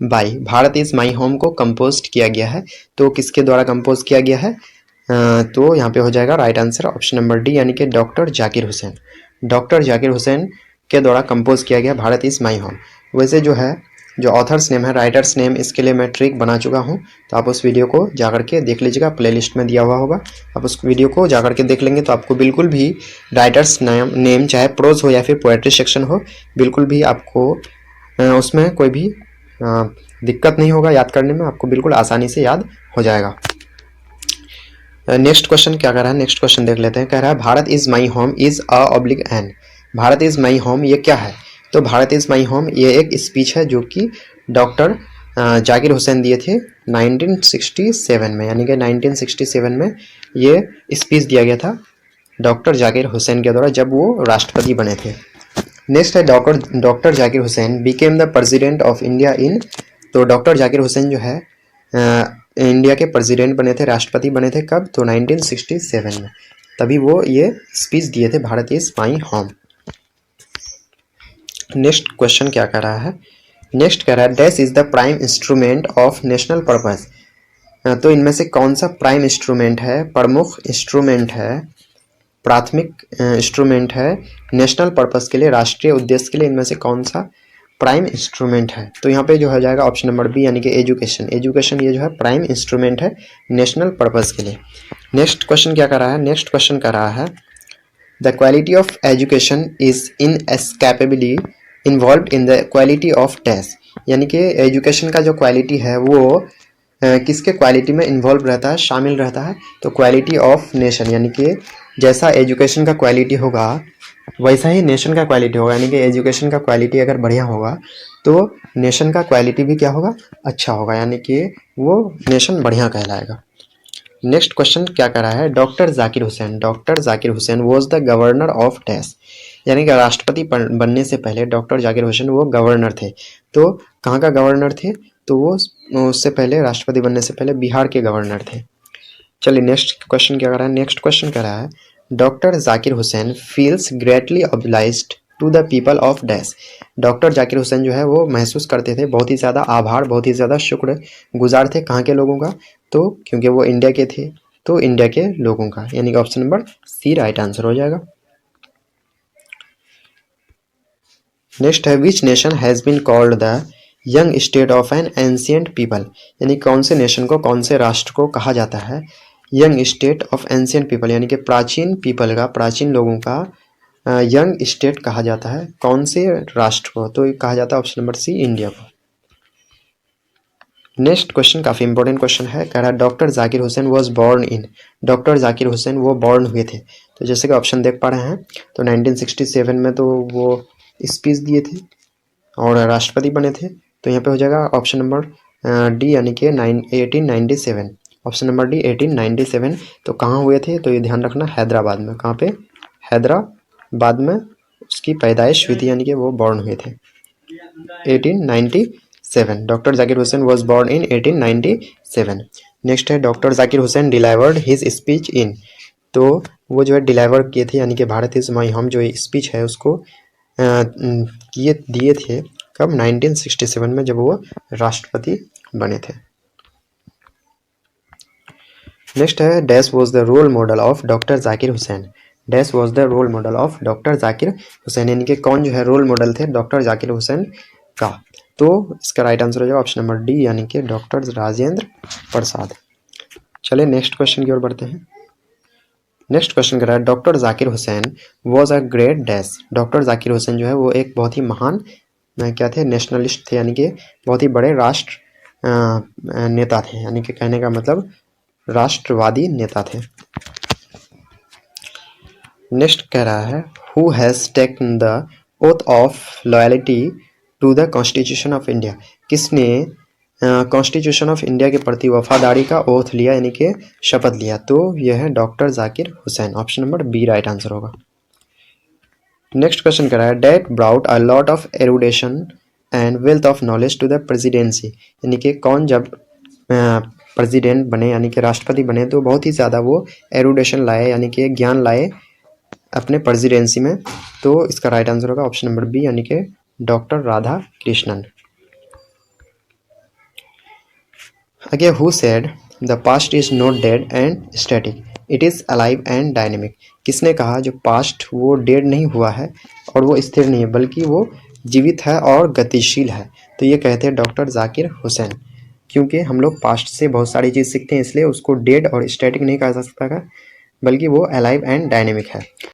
Bye Bharat is my home को compose किया गया है। तो किसके द्वारा कंपोज किया गया है? तो यहाँ पे हो जाएगा right answer option number D यानी कि डॉक्टर जाकिर हुसैन। डॉक्टर जाकिर हुसैन के द्वारा कंपोज किया गया भारत इज माई होम। वैसे जो है जो ऑथर्स नेम है, राइटर्स नेम, इसके लिए मैं ट्रिक बना चुका हूँ, तो आप उस वीडियो को जाकर के देख लीजिएगा, प्लेलिस्ट में दिया हुआ होगा। आप उस वीडियो को जाकर के देख लेंगे तो आपको बिल्कुल भी राइटर्स नेम चाहे प्रोज हो या फिर पोएट्री सेक्शन हो, बिल्कुल भी आपको उसमें कोई भी दिक्कत नहीं होगा याद करने में, आपको बिल्कुल आसानी से याद हो जाएगा। नेक्स्ट क्वेश्चन क्या कह रहा है, नेक्स्ट क्वेश्चन देख लेते हैं। कह रहा है Bharat is my home is a oblique an. Bharat is my home ये क्या है? तो भारत इज माई होम ये एक स्पीच है जो कि डॉक्टर जाकिर हुसैन दिए थे 1967 में, यानी कि 1967 में ये स्पीच दिया गया था डॉक्टर जाकिर हुसैन के द्वारा जब वो राष्ट्रपति बने थे। नेक्स्ट है doctor Zakir Hussain became the president of India in. तो डॉक्टर जाकिर हुसैन जो है इंडिया के प्रेसिडेंट बने थे, राष्ट्रपति बने थे कब? तो 1967 में, तभी वो ये स्पीच दिए थे Bharat is my home. Next question क्या कह रहा है, नेक्स्ट कह रहा है dash is the prime instrument of national purpose. तो इनमें से कौन सा प्राइम इंस्ट्रूमेंट है, प्रमुख इंस्ट्रूमेंट है, प्राथमिक इंस्ट्रूमेंट है नेशनल पर्पस के लिए, राष्ट्रीय उद्देश्य के लिए, इनमें से कौन सा प्राइम इंस्ट्रूमेंट है? तो यहाँ पे जो हो जाएगा ऑप्शन नंबर बी यानी कि एजुकेशन। एजुकेशन ये जो है प्राइम इंस्ट्रूमेंट है नेशनल पर्पस के लिए। नेक्स्ट क्वेश्चन क्या कर रहा है, नेक्स्ट क्वेश्चन कर रहा है the quality of education is inescapably involve in the quality of dash. यानी कि एजुकेशन का जो क्वालिटी है वो किसके क्वालिटी में इन्वॉल्व रहता है, शामिल रहता है? तो क्वालिटी ऑफ नेशन, यानी कि जैसा एजुकेशन का क्वालिटी होगा वैसा ही नेशन का क्वालिटी होगा। यानी कि एजुकेशन का क्वालिटी अगर बढ़िया होगा तो नेशन का क्वालिटी भी क्या होगा, अच्छा होगा, यानी कि वो नेशन बढ़िया कहलाएगा। नेक्स्ट क्वेश्चन क्या कर रहा है, doctor Zakir Hussain. Doctor Zakir Hussain was the governor of dash. यानी कि राष्ट्रपति बनने से पहले डॉक्टर जाकिर हुसैन वो गवर्नर थे। तो कहाँ का गवर्नर थे? तो वो उससे पहले राष्ट्रपति बनने से पहले बिहार के गवर्नर थे। चलिए नेक्स्ट क्वेश्चन क्या कर रहा है, नेक्स्ट क्वेश्चन कह रहा है doctor Zakir Hussain feels greatly obliged to the people of dash. Doctor Zakir Hussain जो है वो महसूस करते थे बहुत ही ज़्यादा आभार, बहुत ही ज़्यादा शुक्र गुजार थे, कहाँ के लोगों का? तो क्योंकि वो इंडिया के थे तो इंडिया के लोगों का, यानी कि option number C right answer हो जाएगा। नेक्स्ट है which nation has been called the young state of an ancient people. यानी कौन से नेशन को, कौन से राष्ट्र को कहा जाता है young state of ancient people, यानी कि प्राचीन पीपल का, प्राचीन लोगों का यंग स्टेट कहा जाता है? कौन से राष्ट्र को? तो कहा जाता है ऑप्शन नंबर सी इंडिया को। नेक्स्ट क्वेश्चन काफ़ी इंपॉर्टेंट क्वेश्चन है, कह रहा है doctor Zakir Hussain was born in. Doctor Zakir Hussain वो बॉर्न हुए थे, तो जैसे कि ऑप्शन देख पा रहे हैं तो 1967 में तो वो स्पीच दिए थे और राष्ट्रपति बने थे। तो यहाँ पे हो जाएगा ऑप्शन नंबर डी यानी कि 1897। Option number D 1897। तो कहाँ हुए थे? तो ये ध्यान रखना हैदराबाद में। कहाँ पे? हैदराबाद में उसकी पैदाइश हुई थी, यानी कि वो बॉर्न हुए थे 1897। Doctor Zakir Hussain was born in 1897। Next है doctor Zakir Hussain delivered his speech in. तो वो जो है डिलीवर किए थे, यानी कि भारत इज माई होम जो स्पीच है उसको किए दिए थे कब? 1967 में जब वो राष्ट्रपति बने थे। नेक्स्ट है dash was the role model of doctor Zakir Hussain. Dash was the role model of doctor Zakir Hussain, यानी कि कौन जो है रोल मॉडल थे डॉक्टर जाकिर हुसैन का? तो इसका राइट आंसर हो जाएगा ऑप्शन नंबर डी यानी कि डॉक्टर राजेंद्र प्रसाद। चलिए नेक्स्ट क्वेश्चन की ओर बढ़ते हैं। नेक्स्ट क्वेश्चन कर रहा है doctor Zakir Hussain was a great dash. Doctor Zakir Hussain जो है वो एक बहुत ही महान क्या थे? नेशनलिस्ट थे, यानी कि बहुत ही बड़े राष्ट्र नेता थे, यानी कि कहने का मतलब राष्ट्रवादी नेता थे। नेक्स्ट कह रहा है who has taken the oath of loyalty to the constitution of India. किसने कॉन्स्टिट्यूशन ऑफ इंडिया के प्रति वफादारी का ओथ लिया, यानी कि शपथ लिया? तो यह है doctor Zakir Hussain. Option number B right answer होगा। नेक्स्ट क्वेश्चन कह रहा है that brought a lot of erudition and wealth of knowledge to the presidency. यानी कि कौन जब प्रेसिडेंट बने, यानी कि राष्ट्रपति बने, तो बहुत ही ज़्यादा वो एरुडेशन लाए, यानी कि ज्ञान लाए अपने प्रेसिडेंसी में। तो इसका राइट आंसर होगा ऑप्शन नंबर बी यानी कि डॉक्टर राधा कृष्णन। आगे who said the past is not dead and static, it is alive and dynamic. किसने कहा जो पास्ट वो डेड नहीं हुआ है और वो स्थिर नहीं है बल्कि वो जीवित है और गतिशील है। तो ये कहते हैं डॉक्टर जाकिर हुसैन। क्योंकि हम लोग पास्ट से बहुत सारी चीज़ सीखते हैं इसलिए उसको डेड और स्टैटिक नहीं कहा जा सकता बल्कि वो अलाइव एंड डायनेमिक है।